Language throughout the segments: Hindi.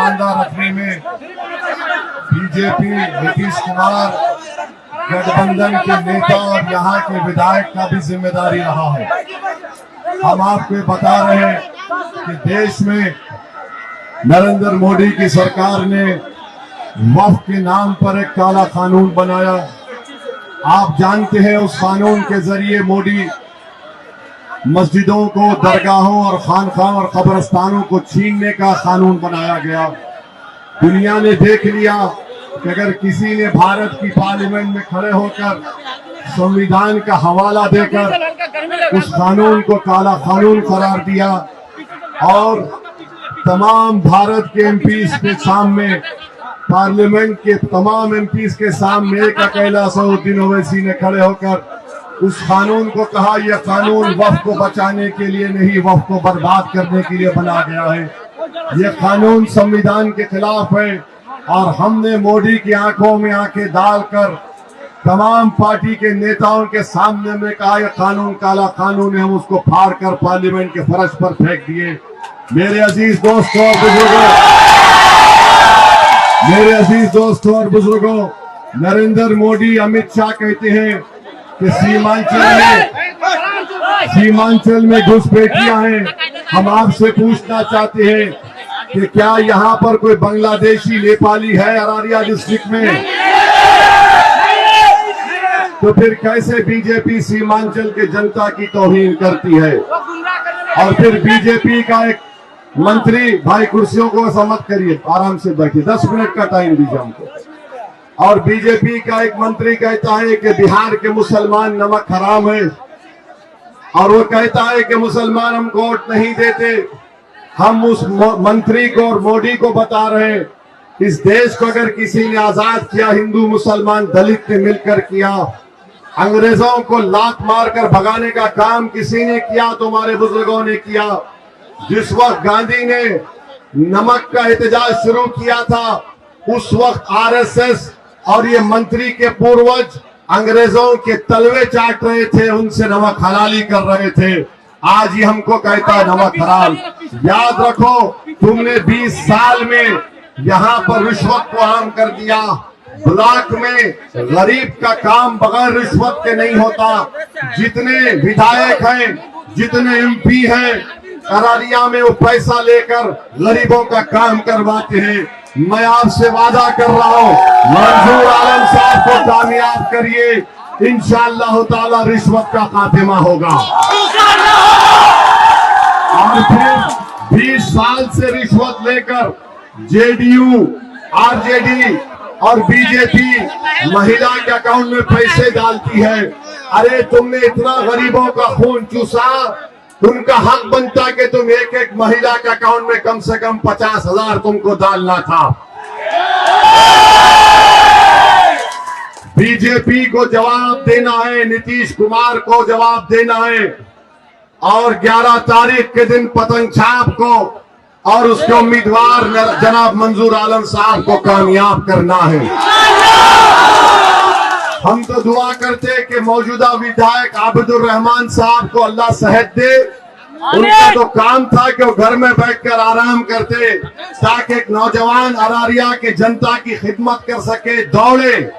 ईमानदार रखने में बीजेपी नीतीश कुमार गठबंधन के नेता और यहाँ के विधायक का भी जिम्मेदारी रहा है। हम आपको बता रहे हैं कि देश में नरेंद्र मोदी की सरकार ने वक्फ के नाम पर एक काला कानून बनाया। आप जानते हैं उस कानून के जरिए मोदी मस्जिदों को, दरगाहों और खानकाहों और कब्रिस्तानों को छीनने का कानून बनाया गया। दुनिया ने देख लिया कि अगर किसी ने भारत की पार्लियामेंट में खड़े होकर संविधान का हवाला देकर उस कानून को काला कानून करार दिया और तमाम भारत के एमपीज के सामने, पार्लियामेंट के तमाम एमपीज के सामने एक अकेला असदुद्दीन ओवैसी ने खड़े होकर उस कानून को कहा यह कानून वक्फ को बचाने के लिए नहीं, वक्फ को बर्बाद करने के लिए बना गया है। यह कानून संविधान के खिलाफ है और हमने मोदी की आंखों में आंखें डालकर तमाम पार्टी के नेताओं के सामने में कहा यह कानून काला कानून है। हम उसको फाड़ कर पार्लियामेंट के फर्श पर फेंक दिए। मेरे अजीज दोस्तों और बुजुर्गों, नरेंद्र मोदी, अमित शाह कहते हैं कि सीमांचल में घुसपैठियां हैं। हम आपसे पूछना चाहते हैं कि क्या यहाँ पर कोई बांग्लादेशी, नेपाली है अरारिया डिस्ट्रिक्ट में? तो फिर कैसे बीजेपी सीमांचल के जनता की तौहीन करती है? और फिर बीजेपी का एक मंत्री, भाई कुर्सियों को समझ करिए, आराम से बैठिए, 10 मिनट का टाइम दीजिए हमको। और बीजेपी का एक मंत्री कहता है कि बिहार के मुसलमान नमक हराम है और वो कहता है कि मुसलमान हमको वोट नहीं देते। हम उस मंत्री को और मोदी को बता रहे हैं, इस देश को अगर किसी ने आजाद किया, हिंदू मुसलमान दलित ने मिलकर किया। अंग्रेजों को लात मारकर भगाने का काम किसी ने किया तो हमारे बुजुर्गों ने किया। जिस वक्त गांधी ने नमक का एहतजाज शुरू किया था, उस वक्त आरएसएस और ये मंत्री के पूर्वज अंग्रेजों के तलवे चाट रहे थे, उनसे नमक हलाली कर रहे थे। आज ये हमको कहता है नमक हराम। याद रखो, तुमने 20 साल में यहाँ पर रिश्वत को आम कर दिया। ब्लॉक में गरीब का काम बगैर रिश्वत के नहीं होता। जितने विधायक हैं, जितने एमपी हैं, अरारिया में वो पैसा लेकर गरीबों का काम करवाते हैं। मैं आपसे वादा कर रहा हूँ, मंजूर आलम साहब को कामयाब करिए, इंशाअल्लाह ताला रिश्वत का खात्मा होगा। और फिर 20 साल से रिश्वत लेकर जेडीयू, आरजेडी और बीजेपी महिला के अकाउंट में पैसे डालती है। अरे तुमने इतना गरीबों का खून चूसा, उनका हक बनता कि तुम एक एक महिला के अकाउंट में कम से कम 50,000 तुमको डालना था। बीजेपी को जवाब देना है, नीतीश कुमार को जवाब देना है और 11 तारीख के दिन पतंग छाप को और उसके उम्मीदवार जनाब मंजूर आलम साहब को कामयाब करना है। हम तो दुआ करते कि मौजूदा विधायक आबिदुर रहमान साहब को अल्लाह सेहत दे। उनका तो काम था कि वो घर में बैठकर आराम करते ताकि एक नौजवान अरारिया के जनता की खिदमत कर सके, दौड़े।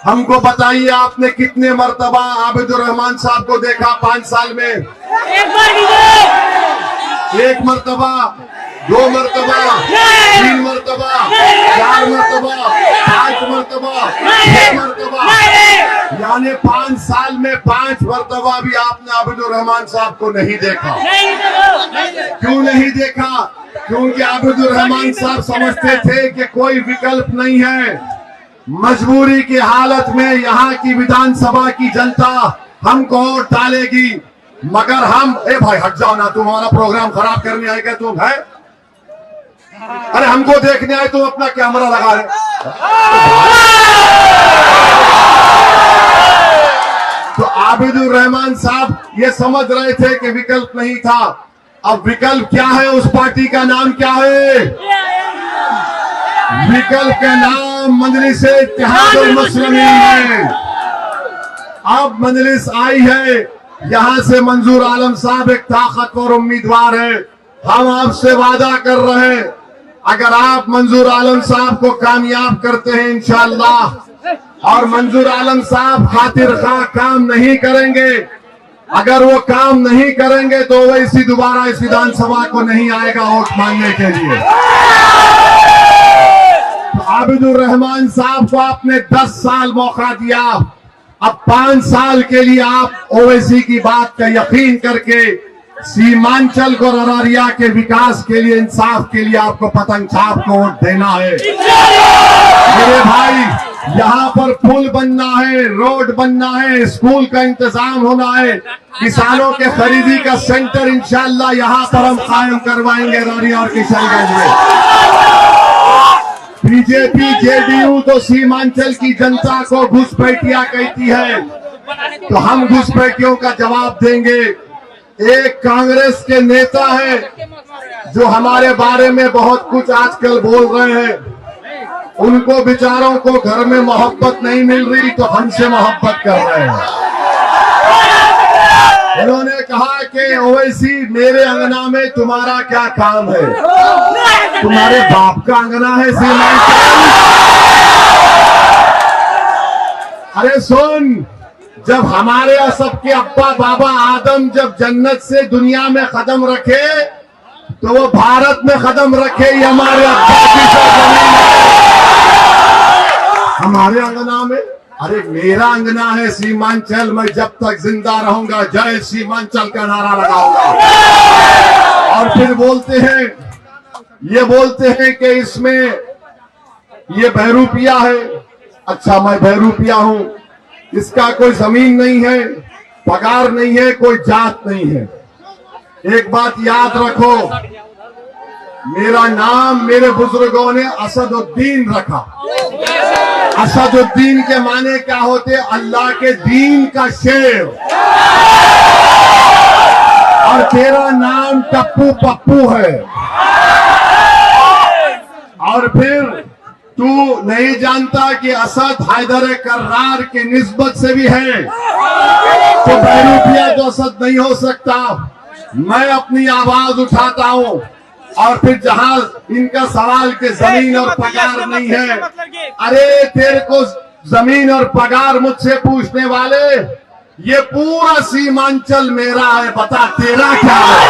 हमको बताइए, आपने कितने मर्तबा आबिदुर रहमान साहब को देखा 5 साल में? एक मर्तबा, 2 मर्तबा, 3 मर्तबा, 4 मर्तबा, 5 मर्तबा, 6 मर्तबा, यानी 5 साल में 5 मर्तबा भी आपने आबिदुर रहमान साहब को नहीं देखा। क्यों नहीं देखा? क्योंकि आबिदुर रहमान साहब समझते थे कि कोई विकल्प नहीं है। मजबूरी की हालत में यहाँ की विधानसभा की जनता हमको वोट डालेगी, मगर हम, ए भाई हट जाओ ना, तुम्हारा प्रोग्राम खराब करने आएगा तुम, है? अरे हमको देखने आए तुम, अपना कैमरा लगा रहे। तो आबिदुर रहमान साहब ये समझ रहे थे कि विकल्प नहीं था। अब विकल्प क्या है? उस पार्टी का नाम क्या है? विकल्प का नाम मजलिस-ए-इत्तेहादुल मुस्लिमीन है। अब मजलिस आई है, यहां से मंजूर आलम साहब एक ताकतवर उम्मीदवार है। हम आपसे वादा कर रहे हैं, अगर आप मंजूर आलम साहब को कामयाब करते हैं इंशाअल्लाह, और मंजूर आलम साहब खातिर खा काम नहीं करेंगे, अगर वो काम नहीं करेंगे तो वैसी दोबारा इस विधानसभा को नहीं आएगा वोट मांगने के लिए। तो आबिदुर रहमान साहब को आपने 10 साल मौका दिया, अब 5 साल के लिए आप ओवैसी की बात का यकीन करके सीमांचल को अररिया के विकास के लिए, इंसाफ के लिए आपको पतंग छाप को वोट देना है। मेरे भाई, यहाँ पर पुल बनना है, रोड बनना है, स्कूल का इंतजाम होना है, किसानों के खरीदी का सेंटर इंशाअल्लाह यहाँ पर हम कायम करवाएंगे अररिया और किशनगंज में। बीजेपी जेडीयू तो सीमांचल की जनता को घुसपैठिया कहती है, तो हम घुसपैठियों का जवाब देंगे। एक कांग्रेस के नेता है जो हमारे बारे में बहुत कुछ आजकल बोल रहे हैं, उनको बेचारों को घर में मोहब्बत नहीं मिल रही तो हमसे मोहब्बत कर रहे हैं। उन्होंने कहा कि ओवैसी मेरे अंगना में तुम्हारा क्या काम है? तुम्हारे बाप का अंगना है सीमांचल? अरे सुन, जब हमारे सबके अब्बा बाबा आदम जब जन्नत से दुनिया में कदम रखे तो वो भारत में कदम रखे, ये हमारे अब्बा की जमीन है, हमारे अंगना में। अरे मेरा अंगना है सीमांचल, मैं जब तक जिंदा रहूंगा जय सीमांचल का नारा लगाऊंगा। और फिर बोलते हैं कि इसमें ये बहरूपिया है। अच्छा, मैं बहरूपिया हूं, इसका कोई जमीन नहीं है, पगार नहीं है, कोई जात नहीं है। एक बात याद रखो, मेरा नाम मेरे बुजुर्गों ने असदुद्दीन रखा। असदुद्दीन के माने क्या होते? अल्लाह के दीन का शेर। और तेरा नाम टप्पू पप्पू है। और फिर तू नहीं जानता कि असद हैदर कर्रार के निस्बत से भी है, तो बहरूपिया तो असद नहीं हो सकता। मैं अपनी आवाज उठाता हूं, और फिर जहां इनका सवाल के जमीन और पगार नहीं है, अरे तेरे को जमीन और पगार मुझसे पूछने वाले, ये पूरा सीमांचल मेरा है, बता तेरा क्या है?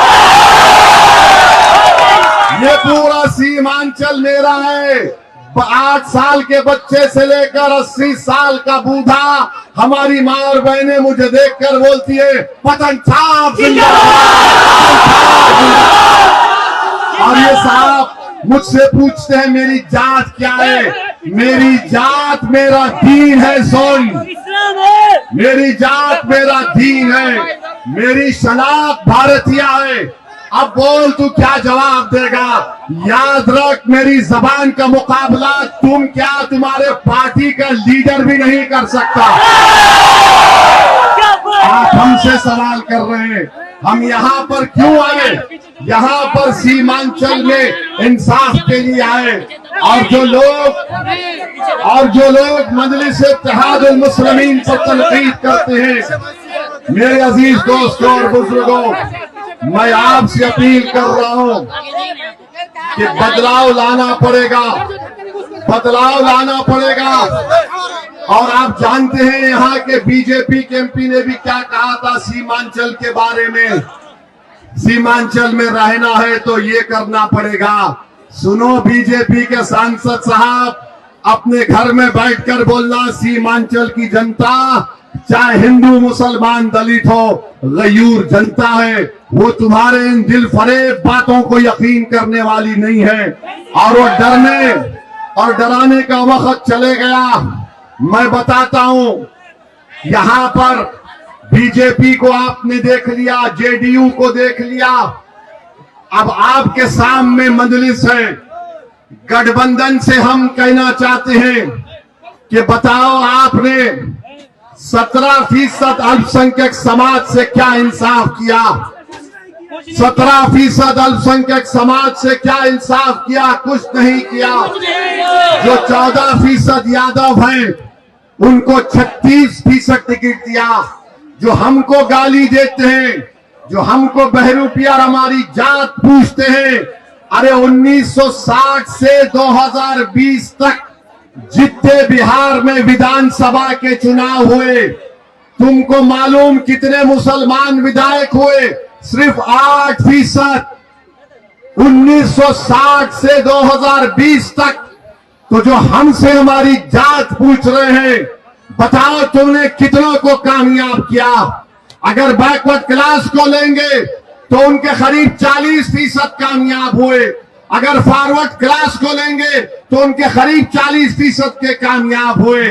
ये पूरा सीमांचल मेरा है। 8 साल के बच्चे से लेकर 80 साल का बूढ़ा, हमारी माँ और बहनें मुझे देखकर बोलती है पतंग छाप और ये साहब मुझसे पूछते हैं मेरी जात क्या है? मेरी जात मेरा दीन है। सुन, मेरी जात मेरा दीन है, मेरी शनाख्त भारतीय है। अब बोल तू क्या जवाब देगा? याद रख, मेरी जबान का मुकाबला तुम क्या तुम्हारे पार्टी का लीडर भी नहीं कर सकता। आप हमसे सवाल कर रहे हैं, हम यहाँ पर क्यों आए? यहाँ पर सीमांचल में इंसाफ के लिए आए। और जो लोग मजलिस इत्तेहादुल मुस्लिमीन पर तनकीद करते हैं, मेरे अजीज दोस्तों और बुजुर्गों, मैं आपसे अपील कर रहा हूं कि बदलाव लाना पड़ेगा, बदलाव लाना पड़ेगा। और आप जानते हैं यहाँ के बीजेपी के एमपी ने भी क्या कहा था सीमांचल के बारे में। सीमांचल में रहना है तो ये करना पड़ेगा। सुनो बीजेपी के सांसद साहब, अपने घर में बैठकर बोलना, सीमांचल की जनता चाहे हिंदू मुसलमान दलित हो, गयूर जनता है, वो तुम्हारे इन दिल फरेब बातों को यकीन करने वाली नहीं है। और वो डरने और डराने का वक्त चले गया। मैं बताता हूं, यहां पर बीजेपी को आपने देख लिया, जेडीयू को देख लिया, अब आपके सामने मजलिस है। गठबंधन से हम कहना चाहते हैं कि बताओ आपने 17% अल्पसंख्यक समाज से क्या इंसाफ किया? 17% अल्पसंख्यक समाज से क्या इंसाफ किया? कुछ नहीं किया। जो 14% यादव हैं उनको 36% टिकट दिया। जो हमको गाली देते हैं, जो हमको बहरूपिया हमारी जात पूछते हैं, अरे 1960 से 2020 तक जितने बिहार में विधानसभा के चुनाव हुए, तुमको मालूम कितने मुसलमान विधायक हुए? सिर्फ 8%। 1960 से 2020 तक। तो जो हमसे हमारी जात पूछ रहे हैं, बताओ तुमने कितनों को कामयाब किया? अगर बैकवर्ड क्लास को लेंगे तो उनके करीब 40% कामयाब हुए। अगर फॉरवर्ड क्लास को लेंगे तो उनके करीब 40% के कामयाब हुए।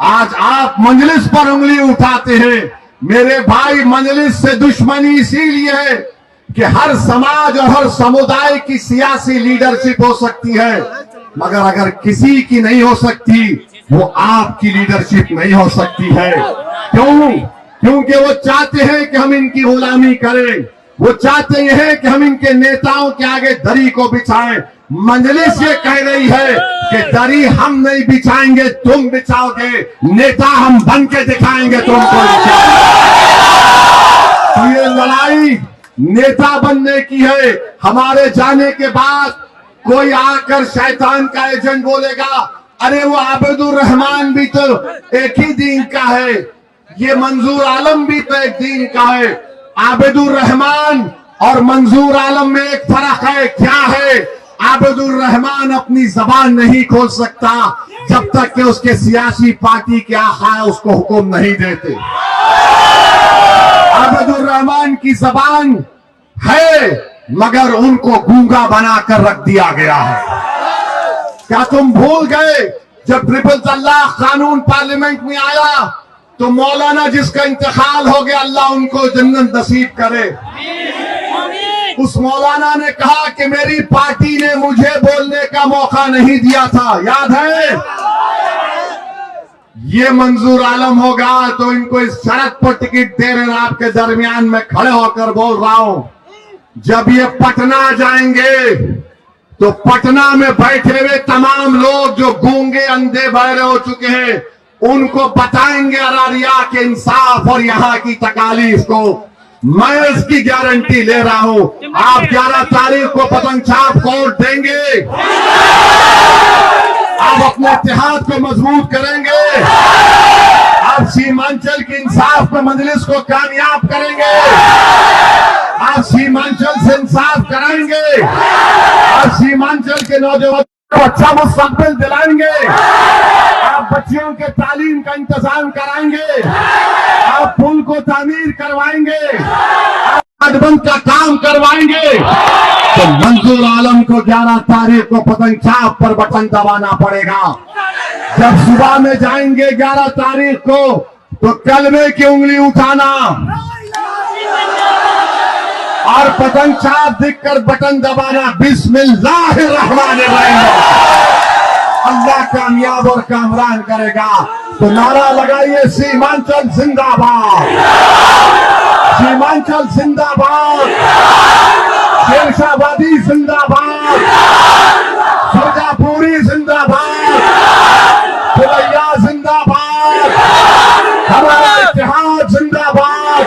आज आप मजलिस पर उंगली उठाते हैं। मेरे भाई, मजलिस से दुश्मनी इसीलिए है कि हर समाज और हर समुदाय की सियासी लीडरशिप हो सकती है, मगर अगर किसी की नहीं हो सकती, वो आपकी लीडरशिप नहीं हो सकती है। क्यों? क्योंकि वो चाहते हैं कि हम इनकी गुलामी करें। वो चाहते हैं कि हम इनके नेताओं के आगे दरी को बिछाएं। मजलिस ये कह रही है कि दरी हम नहीं बिछाएंगे, तुम बिछाओगे। नेता हम बन के दिखाएंगे तुमको। तो ये लड़ाई नेता बनने की है। हमारे जाने के बाद कोई आकर शैतान का एजेंट बोलेगा, अरे वो आबिदुर रहमान भी तो एक ही दीन का है, ये मंजूर आलम भी तो एक दीन का है। आबिदुर रहमान और मंजूर आलम में एक फर्क है। क्या है? आबिदुर रहमान अपनी जबान नहीं खोल सकता जब तक कि उसके सियासी पार्टी के आका उसको हुक्म नहीं देते। आबिदुर रहमान की जबान है, मगर उनको गूंगा बनाकर रख दिया गया है। क्या तुम भूल गए जब ट्रिपल तलाक कानून पार्लियामेंट में आया तो मौलाना जिसका इंतकाल हो गया, अल्लाह उनको जन्नत नसीब करे, उस मौलाना ने कहा कि मेरी पार्टी ने मुझे बोलने का मौका नहीं दिया था, याद है? ये मंजूर आलम होगा तो इनको इस शर्त पर टिकट दे रहे हैं। आपके दरमियान में खड़े होकर बोल रहा हूं, जब ये पटना जाएंगे तो पटना में बैठे हुए तमाम लोग जो गूंगे अंधे बहरे हो चुके हैं, उनको बताएंगे अरारिया के इंसाफ और यहाँ की तकालीफ को। मैं इसकी गारंटी ले रहा हूं। आप 11 तारीख को पतंग छाप कोर्ट देंगे, आप अपने इत्तेहाद को मजबूत करेंगे, आप सीमांचल की इंसाफ में मजलिस को कामयाब करेंगे, आप सीमांचल से इंसाफ कराएंगे, आप सीमांचल के नौजवान को अच्छा मुस्तकबिल दिलाएंगे, आप बच्चियों के तालीम का इंतजाम कराएंगे, आप पुल को तामीर करवाएंगे, आप बंद का काम करवाएंगे। तो मंजूर आलम को 11 तारीख को पतंग छाप पर बटन दबाना पड़ेगा। जब सुबह में जाएंगे 11 तारीख को तो कलमे की उंगली उठाना और पतंग छाप दिखकर बटन दबाना, बिस्मिल्लाहिर्रहमानिर्रहीम। अल्लाह कामयाब और कामरान करेगा। तो नारा लगाइए, सीमांचल जिंदाबाद, सीमांचल जिंदाबाद, शेरशाहबादी जिंदाबाद, सुरजापुरी जिंदाबाद, फुलैया जिंदाबाद, हमारा इत्तेहाद जिंदाबाद।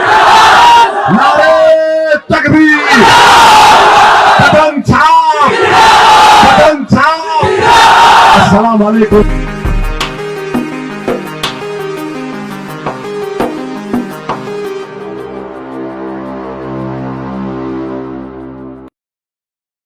नारे तकबीर, पतंग छाप, पतंग छाप। अस्सलाम वालेकुम।